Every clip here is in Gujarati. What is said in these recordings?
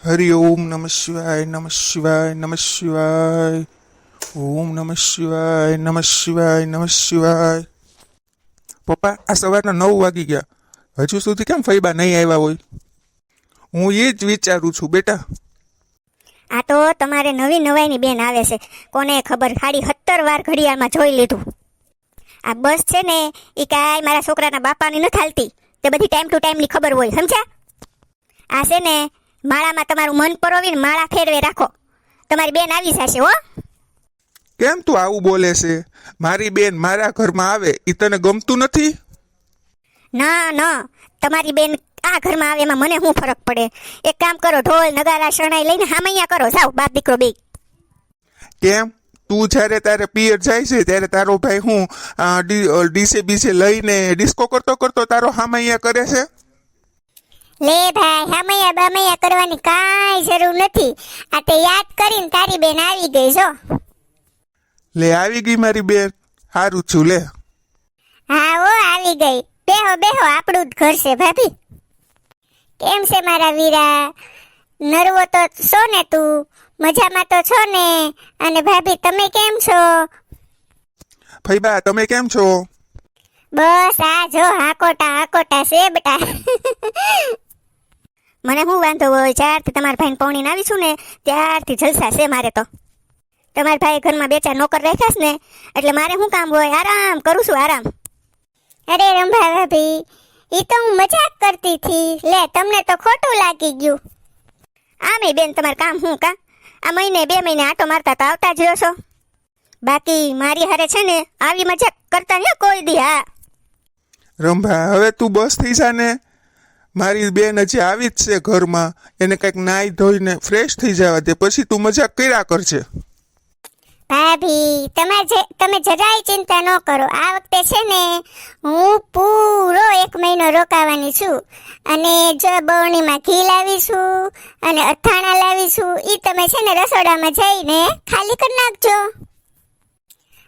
હરિ ઓમ નમઃ શિવાય નમઃ શિવાય નમઃ શિવાય. ઓમ નમઃ શિવાય નમઃ શિવાય નમઃ શિવાય. પપ્પા, આ સવારના 9 વાગી ગયા, હજુ સુધી કેમ ફઈબા નહીં આવ્યા હોય? હું એ જ વિચારું છું બેટા. આ તો તમારે નવી નવાઈની બેન આવે છે, કોને ખબર, ખાલી 17 વાર ઘડિયાળમાં જોઈ લીધું. આ બસ છે ને એ કાંઈ મારા છોકરાના બાપાની નથી હાલતી, તે બધી ટાઈમ ટુ ટાઈમની ખબર હોય, સમજ્યા? આ છે ને માળામાં તમારું મન પરોવીને માળા ફેરવે રાખો, તમારી બેન આવી જશે હો. કેમ તું આવું બોલે છે? મારી બેન મારા ઘરમાં આવે એ તને ગમતું નથી? ના ના, તમારી બેન આ ઘરમાં આવે એમાં મને શું ફરક પડે? એક કામ કરો, ઢોલ નગારા શરણાઈ લઈને હામૈયા કરો, જાઓ બાપ દીકરો બે. કેમ તું જ્યારે તારે પિયર જાય છે ત્યારે તારો ભાઈ હું ડીસે બીસે લઈને ડિસ્કો કરતો કરતો તારો હામૈયા કરે છે? લે ભાઈ, હામૈયા બામૈયા કરવાની કાંઈ જરૂર નથી. આ તે યાદ કરીને તારી બેન આવી ગઈ જો. લે આવી ગઈ મારી બેન, સારું છું લે. હા ઓ આવી ગઈ, બેહો બેહો, આપણું જ ઘર છે ભાભી. કેમ છે મારા વીરા? નરવો તો છો ને તું? મજામાં તો છો ને? અને ભાભી તમે કેમ છો? ફઈબા તમે કેમ છો? બસ આ જો હાકોટા છે બેટા. મને શું વાંધો હોય, જ્યારથી તમારા ભાઈને પૌણીને આવીશું ને ત્યારથી જલસા છે મારે તો. તમારા ભાઈ ઘરમાં 2-4 નોકર રાખ્યાસ ને એટલે મારે શું કામ હોય, આરામ કરું છું આરામ. અરે રંભા ભાભી, ઈ તો હું મજાક કરતી હતી. લે તમને તો ખોટું લાગી ગયું. આમે બેન તમારે કામ શું કા? આ મહિને 2 મહિને આટો મારતા તો આવતા જ રહ્યો છો. બાકી મારી હારે છે ને આવી મજાક કરતા ને કોઈ દી. હા રંભા, હવે તું બસ થઈ જા ને. મારી બેન હજી આવી જ છે ઘરમાં, એને કંઈક નાઈ ધોઈને ફ્રેશ થઈ જવા દે, પછી તું મજાક કર્યા કરજે. ભાભી તમે જરાય ચિંતા ન કરો. આ વખતે છે ને હું પૂરો 1 મહિનો રોકાવાની છું, અને જો બરણીમાં ઘી લાવીશું અને અથાણા લાવીશું, ઈ તમે છે ને રસોડામાં જઈને ખાલી કરી નાખજો.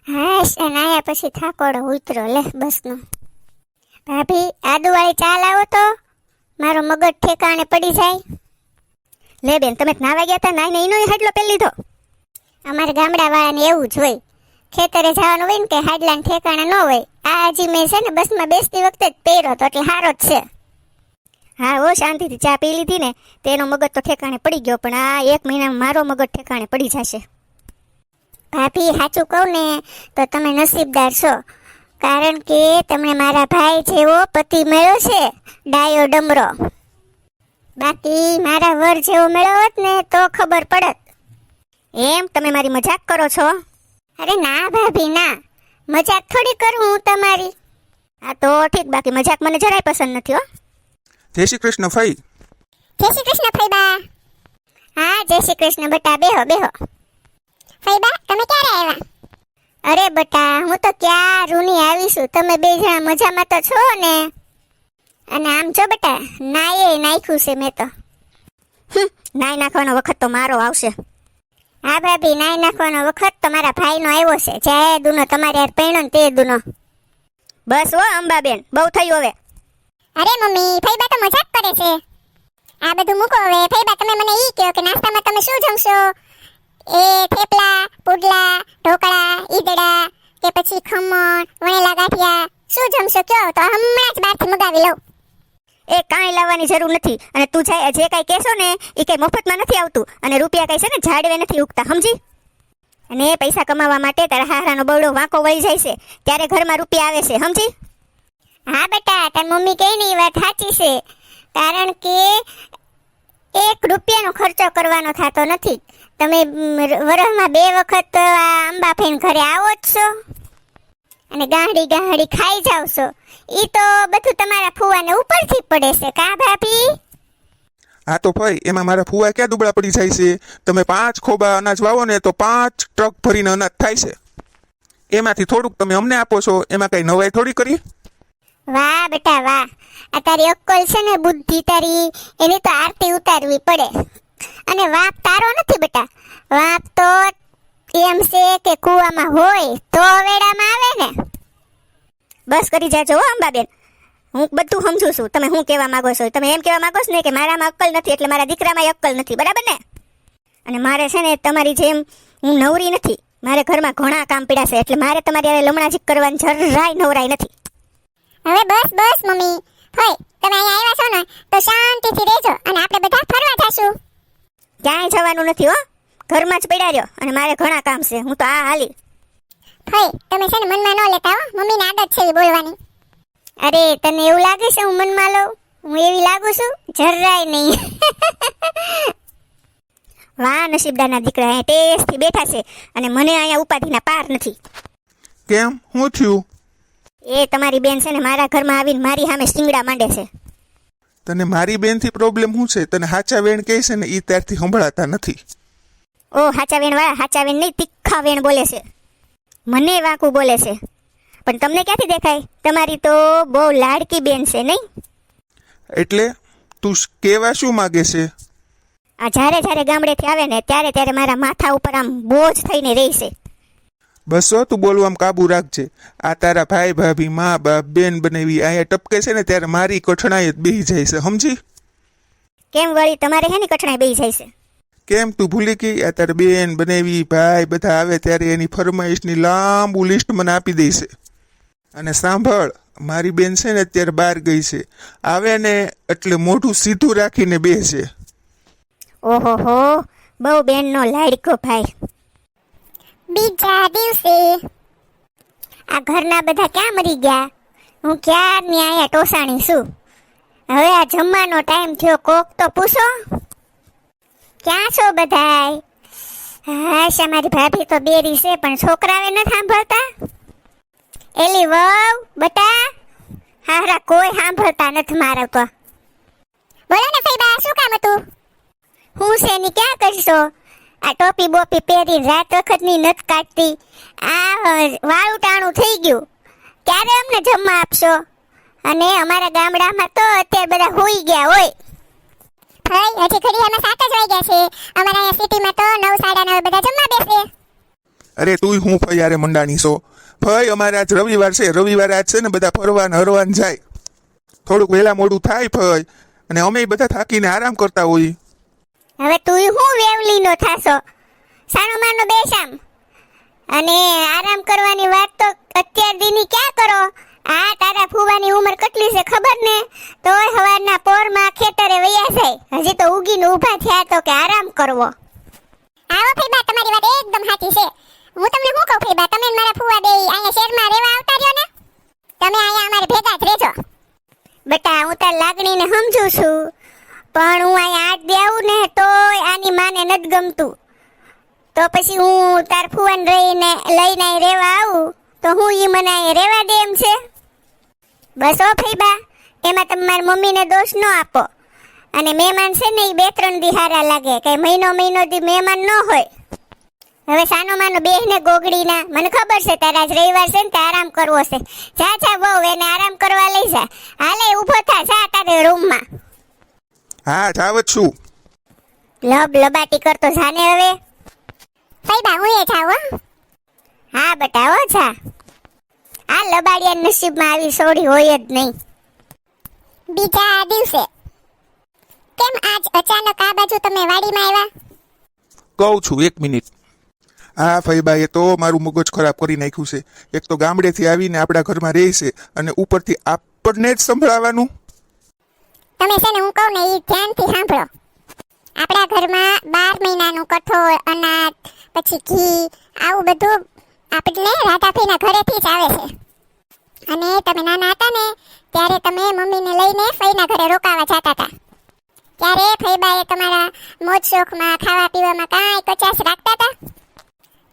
હાશ, અને આયા પછી થાકોડો ઉતરો લે બસનો. ભાભી, આદુવાળી ચા લાવો તો, મારો મગજ ઠેકાણે પડી જાય. લે બેન, તમે નાવા ગયા હતા, નાઈને ઈનો હાડલો પહેરી લીધો. અમારા ગામડાવાળાને એવું જ હોય, ખેતરે જવાનું હોય ને કે હાડલાને ઠેકાણા ન હોય. આ હજી મેં છે ને બસમાં બેસતી વખતે જ પહેર્યો તો, એટલે સારો જ છે. હા ઓ, શાંતિથી ચા પી લીધી ને તેનો મગજ તો ઠેકાણે પડી ગયો, પણ આ 1 મહિનામાં મારો મગજ ઠેકાણે પડી જશે. ભાભી સાચું કહું ને તો તમે નસીબદાર છો, કારણ કે તમને મારા ભાઈ જેવો પતિ મળ્યો છે, ડાયો ડમરો. બાકી મારા વર જેવો મળ્યો હોત ને તો ખબર પડત. એમ તમે મારી મજાક કરો છો? અરે ના ભાભી ના, મજાક થોડી કરું હું તમારી. આ તો ઠીક, બાકી મજાક મને જરાય પસંદ નથી હો. જય શ્રી કૃષ્ણ ફઈ. જય શ્રી કૃષ્ણ ફઈબા. હા જય શ્રી કૃષ્ણ બટા, બેહો બેહો. ફઈબા તમે ક્યારે આવ્યા? અરે બટા, હું તો ક્યાં રૂની આવીશું, તમે 2 જણા મજામાં તો છો ને? અને આમ જો બટા, નાયે નાખ્યું છે મેં તો. નાઈ નાખવાનો વખત તો મારો આવશે. હા ભાભી, નાઈ નાખવાનો વખત તો મારા ભાઈનો આવ્યો છે, જે દુનો તમારે યાર પૈણો ને તે દુનો. બસ હો અંબાબેન, બહુ થયું હવે. અરે મમ્મી, ફઈબા તો મજાક કરે છે. આ બધું મૂકો હવે. ફઈબા તમે મને ઈ કહો કે નાસ્તામાં તમે શું જમશો? એ થેપલા, પુડલા, ઢોકળા, ઈદડા કે પછી ખમણ, વણેલા ગાંઠિયા, શું જમશો કયો તો હમણાં જ બહારથી મગાવી લઉં. એ કાંઈ લાવવાની જરૂર નથી, અને તું જે કાંઈ કહેશો ને એ કંઈ મફતમાં નથી આવતું, અને રૂપિયા કંઈ છે ને ઝાડવે નથી ઉગતા, સમજી? અને એ પૈસા કમાવા માટે તારા હારાનો બવડો વાંકો વળી જાય છે, ત્યારે ઘરમાં રૂપિયા આવે છે, સમજી? હા બેટા, તાર મમ્મી કહે ને એ વાત સાચી છે, કારણ કે 1 રૂપિયાનો ખર્ચો કરવાનો થતો નથી. તમે વરસમાં 2 વખત આ અંબાફેન ઘરે આવો જ છો અને ગાંહડી ખાઈ જાવ છો. ઈ તો બધું તમારા ફુવાને ઉપરથી પડે છે કા ભાભી? હા તો ભાઈ, એમાં મારા ફુવા ક્યાં દુબળા પડી જાય છે? તમે 5 ખોબા અનાજ વાવો ને તો 5 ટ્રક ભરીને અનાજ થાય છે. એમાંથી થોડુંક તમે અમને આપો છો, એમાં કઈ નવાઈ થોડી કરી? વાહ બેટા વાહ, આ તારી અક્કલ છે ને, બુદ્ધિ તારી, એની તો આરતી ઉતારવી પડે. અને વાપ તારો નથી બેટા, વાપ તો એમ છે કે કૂવામાં હોય તો વેડામાં આવે ને. બસ કરી જાજો હો અંબાબેન, હું બધું સમજુ છું તમે શું કહેવા માંગો છો. તમે એમ કહેવા માંગો છો ને કે મારામાં અક્કલ નથી એટલે મારા દીકરામાં અક્કલ નથી, બરાબર ને? અને મારે છે ને તમારી જેમ હું નવરી નથી, મારે ઘરમાં ઘણા કામ પીડા છે એટલે મારે તમારી હારે લમણાજી કરવાની જરાય નવરાઈ નથી. હવે બસ બસ મમ્મી, હોય તમે અહીંયા આવ્યા છો ને તો શાંતિથી રહેજો અને આપણે બધા ફરવા જશું. ક્યાંય જવાનું નથી હો, ઘરમાં જ પડ્યા રહ્યો અને મારે ઘણા કામ છે. હું તો આ હાલી. હોય તમે છે ને મનમાં ન લેતા હો, મમ્મીને આદત છે એવી બોલવાની. અરે તને એવું લાગે છે હું મનમાં લઉં? હું એવી લાગુ છું? જરાય નહીં. વાહ નસીબદારના દીકરા અહીંયા ટેસ્ટથી બેઠા છે અને મને અહીંયા ઉપાધિના પાર નથી. કેમ, શું થયું? એ તમારી બેન છે ને મારા ઘરમાં આવીને મારી સામે શિંગડા માંડે છે. તને મારી બેનથી પ્રોબ્લેમ શું છે? તને હાચા વેણ કહે છે ને એ ત્યારથી સંભળાતા નથી. ઓ હાચા વેણ વાળા, હાચા વેણ નહીં તીખા વેણ બોલે છે, મને વાંકું બોલે છે. પણ તમને ક્યાંથી દેખાય? તમારી તો બહુ લાડકી બેન છે નહીં? એટલે તું કેવા શું માગે છે? આ જ્યારે જ્યારે ગામડેથી આવે ને ત્યારે ત્યારે મારા માથા ઉપર આમ બોજ થઈને રહી છે. બસો તું બોલવામાં કાબુ રાખજે. આ તારા ભાઈ ભાભી મા બાપ બેન બનેવી અહીંયા ટપકે છે ને ત્યારે મારી કઠણાઈ જ બેહી જાય છે, સમજી? કેમ વળી તમારે હેની કઠણાઈ બેહી જાય છે? કેમ તું ભૂલી ગઈ? આ તારા બેન બનેવી ભાઈ બધા આવે ત્યારે એની ફરમાઈશની લાંબુ લિસ્ટ મને આપી દે છે. અને સાંભળ, મારી બેન છે ને અત્યારે બહાર ગઈ છે, આવે ને એટલે મોઢું સીધું રાખીને બેસે. ઓહો હો, બહુ બેનનો લાડકો ભાઈ. બીજા દિવસે આ ઘરના બધા ક્યાં મરી ગયા? હું ક્યારની અહીંયા ટોસાણી છું. હવે આ જમવાનો ટાઈમ થયો, કોક તો પૂછો ક્યાં છો બધાય? હા મારી ભાભી તો બેરી છે પણ છોકરાવે ન સાંભળતા. એલી વહુ બટા હારા કોઈ સાંભળતા નથી મારા તો. બોલો ને ફઈબા, શું કામ હતું? હું છે ની ક્યાં કરશો? આ ટોપી બોપી પહેરી રાત વખતની નથ કાઢતી, આ વાળું ટાણું થઈ ગયું, ક્યારે અમને જમવા આપશો? અને અમારા ગામડામાં તો અત્યારે બધા હોઈ ગયા હોય. ભાઈ હજી ઘડી એમાં 7 જ વાગ્યા છે. અમારા અહીંયા સિટીમાં તો 9 9:30 બધા જમવા બેસે. અરે તું હું ફઈ યારે મંડાણી છો? ફઈ અમારે આજ રવિવાર છે, રવિવારે આજ છે ને બધા ફરવાન હરવાન જાય. થોડુંક વહેલા મોડું થાય ફઈ, અને અમે બધા થાકીને આરામ કરતા હોઈએ. હવે તું હું વેવલીનો થાશો? સાનો માનો બેસામ અને આરામ કરવાની વાત તો અત્યાર દીની ક્યાં કરો? આ તારા ફૂવાની ઉંમર કેટલી છે ખબર ને? તોય હવારના પોરમાં ખેતરે વયા જાય, હજી તો ઉગીને ઊભા થયા તો કે આરામ કરવો. આવો ફઈબા, તમારી વાત એકદમ સાચી છે. હું તમને શું કહું ફઈબા, તમે ને મારા ફુવા બે અહીંયા શહેરમાં રહેવા આવતા રહ્યો ને, તમે અહીંયા અમારે ભેગા જ રહેજો. બેટા હું તાર લાગણીને સમજુ છું, પણ હું અહીંયા આજ દે આવું ને તોય આની માને નથી ગમતું. તો પછી હું તાર ફુવાને લઈને રહેવા આવું તો હું ઈ મને અહીંયા રહેવા દે એમ છે? બસ ઓ ફઈબા, એમાં તમે મારી મમ્મીને દોષ ન આપો. અને મહેમાન છે ને એ 2-3 દી હારા લાગે, કઈ મહિનો દી મહેમાન ન હોય. હવે સાનો માનો બેહને ગોગડીના, મને ખબર છે તારા આજ રવિવાર છે ને તે આરામ કરવો છે. જા બહુ એને આરામ કરવા લઈ જા. હાલે ઊભો થા, જા તારે રૂમમાં. હા જાવ જ છું. લબાટી કરતો જાને હવે. ફઈબા હું એ જાઉં હો. હા બેટા હો જા. આ લબાડિયા નસીબમાં આવી સોડી હોય જ નહીં. બીજા દિવસે કેમ આજ અચાનક આ બાજુ તમે વાડીમાં આવ્યા? કહું છું 1 મિનિટ. હા ફઈબાએ તો મારું મગજ ખરાબ કરી નાખ્યું છે. એક તો ગામડેથી આવીને આપણા ઘરમાં રહે છે અને ઉપરથી આપણને જ સંભળાવવાનું. તમે છે ને હું કહું ને એ ધ્યાનથી સાંભળો. આપણા ઘરમાં 12 મહિનાનું કઠોળ, અનાજ, પછી ઘી, આવું બધું આપણે રાધાફીના ઘરેથી જ આવે છે. અને તમે નાના હતા ને ત્યારે તમે મમ્મીને લઈને ફઈના ઘરે રોકાવા જતા હતા. ત્યારે ફઈબાએ તમારા મોજ શોખમાં ખાવા પીવામાં કાંઈ કચાશ રાખતા હતા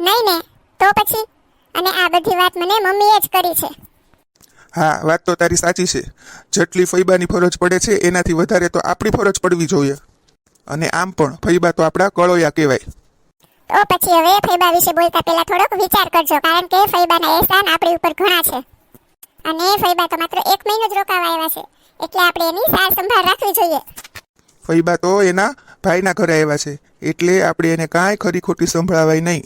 નહીં ને? તો પછી અને આ બધી વાત મને મમ્મીએ જ કરી છે. હા વાત તો તારી સાચી છે. જેટલી ફઈબાની ફરજ પડે છે એનાથી વધારે તો આપણી ફરજ પડવી જોઈએ. અને આમ પણ ફઈબા તો આપણા કળોયા કહેવાય. તો પછી હવે ફઈબા વિશે બોલતા પહેલા થોડોક વિચાર કરજો, કારણ કે ફઈબાના એહસાન આપણી ઉપર ઘણા છે. અને ફઈબા તો માત્ર 1 મહિનો જ રોકાવા આવ્યા છે, એટલે આપણે એની સાર સંભાળ રાખવી જોઈએ. ફઈબા તો એના ભાઈના ઘરે આવ્યા છે, એટલે આપણે એને કાંઈ ખરી ખોટી સંભળાવાય નહીં.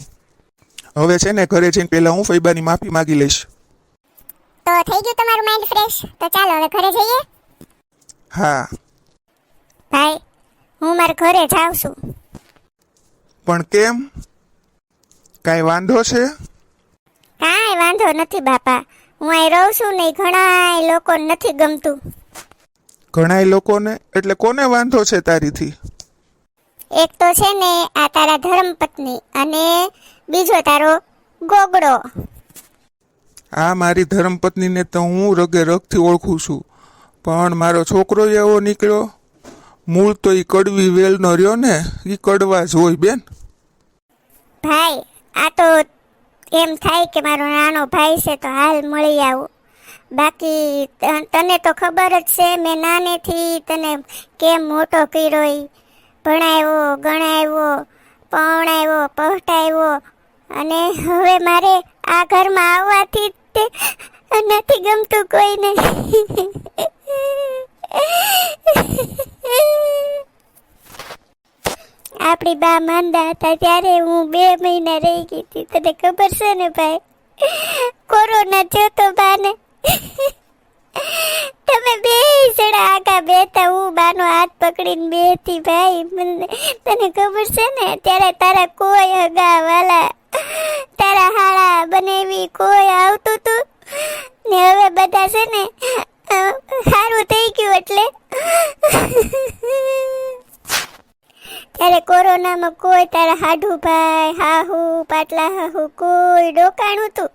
હવે છે ને ઘરે જઈને પહેલા હું ફઈબાની માફી માગી લઈશ. તો થઈ ગયું તમારું માઇન્ડ ફ્રેશ? તો ચાલો હવે ઘરે જઈએ. હા, ભાઈ હું મારા ઘરે જાઉં છું. પણ કેમ? કાંઈ વાંધો છે? કાંઈ વાંધો નથી બાપા, હું અહીં રહું છું ને ઘણા લોકો નથી ગમતું. ઘણાય લોકોને એટલે કોને વાંધો છે તારીથી? એક તો છે ને આ તારા ધર્મપત્ની અને બીજો તારો ગોગડો. આ મારી ધર્મપત્નીને તો હું રગે રગથી ઓળખું છું, પણ મારો છોકરો એવો નીકળ્યો. મૂળ તો એ કડવી વેલનો રહ્યો ને, એ કડવા જ હોય બેન. ભાઈ આ તો એમ થાય કે મારો નાનો ભાઈ છે તો હાલ મળી આવું. બાકી તને તો ખબર જ છે મેં નાનેથી તને કેમ મોટો કર્યો. ભણાવ્યો, ગણાવ્યો, પરણાવ્યો, પહોંચાવ્યો અને હવે મારે આ ઘરમાં આવવાથી તે નથી ગમતું કોઈને. આપણી બા માંદા હતા ત્યારે હું 2 મહિના રહી ગઈ હતી. તને ખબર છે ને ભાઈ, કોરોના થયો તો બાને. તમે બે જણા આગા બેઠા, હું બાનો હાથ પકડીને બેઠી. ભાઈ તને ખબર છે ને ત્યારે તારા કોઈ હગા વાલા, તારા હાળા બનેવી કોઈ આવતું તું ને હવે બધા છે ને સારું થઈ ગયું એટલે. ત્યારે કોરોનામાં કોઈ તારા હાડુભાઈ, હાહુ, પાટલા હાહુ કોઈ ડોકાણું તું.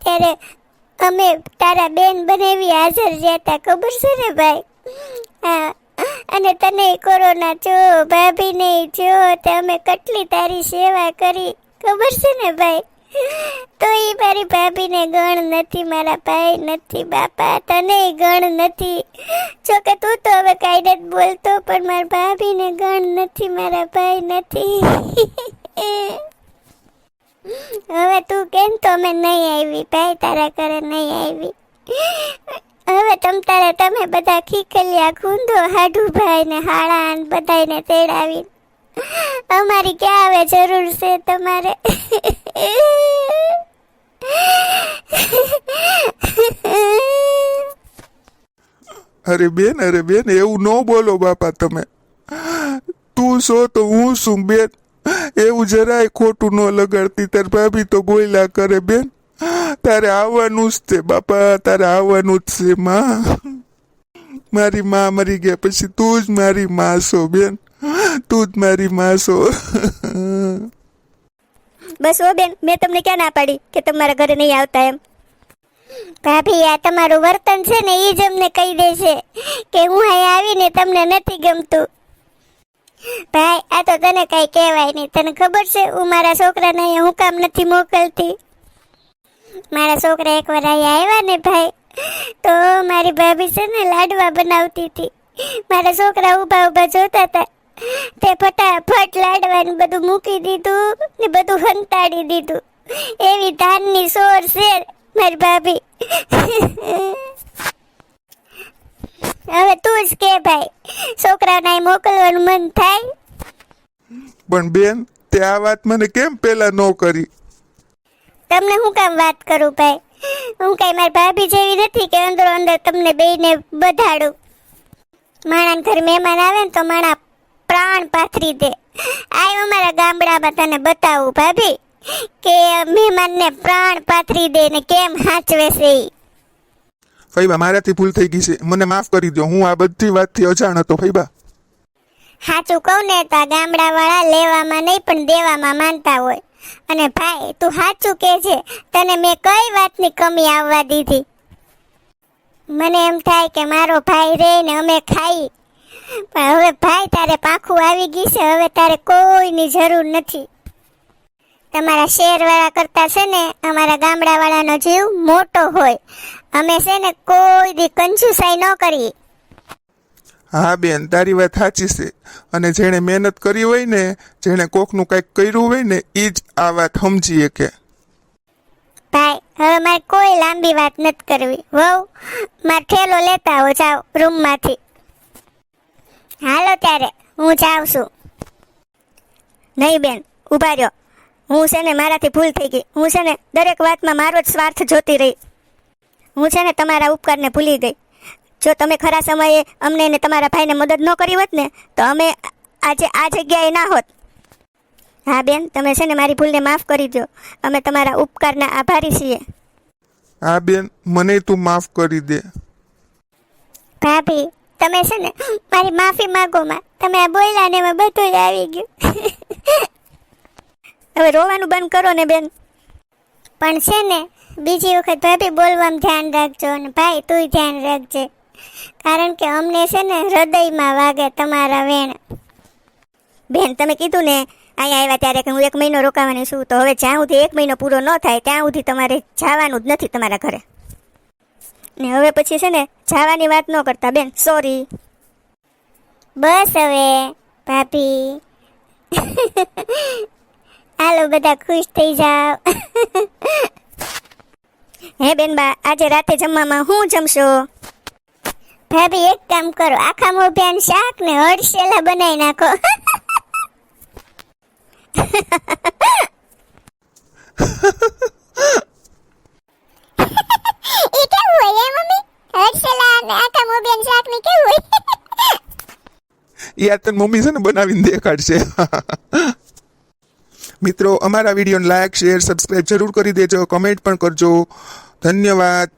ત્યારે અમે તારા બેન બનેવી હાજર રહેતા, ખબર છે ને ભાઈ. હા, અને તને કોરોના છો, ભાભીને છો, તે અમે કેટલી તારી સેવા કરી, ખબર છે ને ભાઈ. તો એ મારી ભાભીને ગણ નથી, મારા ભાઈ નથી બાપા, તને ગણ નથી. જો કે તું તો હવે કાંઈ નથી બોલતો, પણ મારા ભાભીને ગણ નથી, મારા ભાઈ નથી. હવે તું કેમ તો અમે નહીં આવી ભાઈ, તારા ઘરે નહીં આવી. હવે તમે બધા ખીખલિયા ખૂંદો, હાડુભાઈ ને હાળા બધાને તેડાવી. અમારી ક્યાં હવે જરૂર છે તમારે? અરે બેન એવું ન બોલો બાપા તમે. તું છો તો હું શું બેન, એવું જરાય ખોટું ન લગાડતી. તાર ભાભી તો બોલ્યા કરે બેન, તારે આવવાનું જ છે બાપા, તારે આવવાનું જ છે. મારી માં મરી ગયા પછી તું જ મારી માં છો બેન, તું જ મારી માં છો. બસ ઓ બેન, મેં તમને ક્યાં ના પાડી કે તમારા ઘરે નહીં આવતા એમ. ભાભી આ તમારું વર્તન છે ને એ જ અમને કહી દે છે કે હું અહીં આવીને તમને નથી ગમતું. ભાઈ આ તો તને કઈ કહેવાય નહીં. તને ખબર છે હું મારા છોકરાને અહીંયા હું કામ નથી મોકલતી? મારા છોકરા એકવાર અહીંયા આવ્યા ને ભાઈ, તો મારી ભાભી છે ને લાડવા બનાવતી હતી. મારા છોકરા ઊભા ઊભા જોતા હતા, તે ફટાફટ લાડવાનું બધું મૂકી દીધું ને બધું હંતાડી દીધું. એવી ધાનની સોર છે મારી ભાભી. હવે તું જ કે ભાઈ, છોકરાને મોકલવાનું મન થાય? પણ બેન તે આ વાત મને કેમ પેલા ન કરી? તમને હું કામ વાત કરું ભાઈ, હું કઈ મારી ભાભી જેવી નથી કે અંદરો અંદર તમને બેયને બધાડું. માણા ઘર મહેમાન આવે ને તો માણા પ્રાણ પાથરી દે. આય અમારા ગામડામાં તને બતાવું ભાભી કે મહેમાનને પ્રાણ પાથરી દે ને કેમ હાચવે છે. ફઈબા મારાથી ભૂલ થઈ ગઈ છે, મને માફ કરી દો. હું આ બધી વાતથી અજાણ હતો ફઈબા. સાચું કહું ને તો આ ગામડાવાળા લેવામાં નહીં પણ દેવામાં માનતા હોય. અને ભાઈ તું સાચું કે છે, તને મેં કઈ વાતની કમી આવવા દીધી? મને એમ થાય કે મારો ભાઈ રે ને અમે ખાઈ, પણ હવે ભાઈ તારે પાખું આવી ગઈ છે. હવે તારે કોઈની જરૂર નથી. તમારા શહેરવાળા કરતા છે ને અમારા ગામડાવાળાનો જીવ મોટો હોય. અમે છે ને કોઈ દી કંજુસાઈ ન કરીએ. હા બેન તારી વાત સાચી છે, અને જેણે મહેનત કરી હોય ને, જેણે કોકનું કંઈક કર્યું હોય ને, એ જ આ વાત સમજીએ કે. ભાઈ હવે મારે કોઈ લાંબી વાત નથી કરવી. વહુ મારો ઠેલો લેતા આવો, જાઓ રૂમમાંથી. હાલો ત્યારે હું જાઉં છું. નહીં બેન ઊભા રહ્યો, હું છે ને મારાથી ભૂલ થઈ ગઈ. હું છે ને દરેક વાતમાં મારો જ સ્વાર્થ જોતી રહી. હું છે ને તમારા ઉપકારને ભૂલી ગઈ. જો તમે ખરા સમયે અમને ને તમારા ભાઈને મદદ ન કરી હોત ને તો અમે આજે આ જગ્યાએ ના હોત. હા બેન, તમે છે ને મારી ભૂલને માફ કરી દો. અમે તમારા ઉપકારના આભારી છીએ. હા બેન, મને તું માફ કરી દે. ભાભી, તમે છે ને મારી માફી માંગો માં. તમે આ બોલ્યા ને એમાં બધું જ આવી ગયું. હવે રોવાનું બંધ કરો ને બેન. પણ છે ને બીજી વખત ભાભી બોલવામાં ધ્યાન રાખજો અને ભાઈ તુંય ધ્યાન રાખજે. કારણ કે અમને છે ને હૃદયમાં વાગે તમારા વેણ. બેન, તમે કીધું ને અહીંયા આવ્યા ત્યારે કે હું 1 મહિનો રોકાવાની છું, તો હવે જ્યાં સુધી 1 મહિનો પૂરો ન થાય ત્યાં સુધી તમારે જવાનું જ નથી તમારા ઘરે. ને હવે પછી છે ને જવાની વાત ન કરતા બેન, સોરી. બસ હવે ભાભી, હાલો બધા ખુશ થઈ જાઓ. હે બેનબા, આજે રાતે જમવામાં શું જમશો? ભાભી એક કામ કરો, આખા મોઢિયાનું શાક ને હળસેલા બનાવી નાખો. ઈ કેવું હોય મમ્મી? હરસેલા અને આખા મોબિયાનું શાક ને કેવું હોય? યાર તને મમ્મી છે ને બનાવીને દેખાડશે. મિત્રો, અમારા વિડીયોને લાઈક, શેર, સબસ્ક્રાઈબ જરૂર કરી દેજો. કમેન્ટ પણ કરજો. ધન્યવાદ.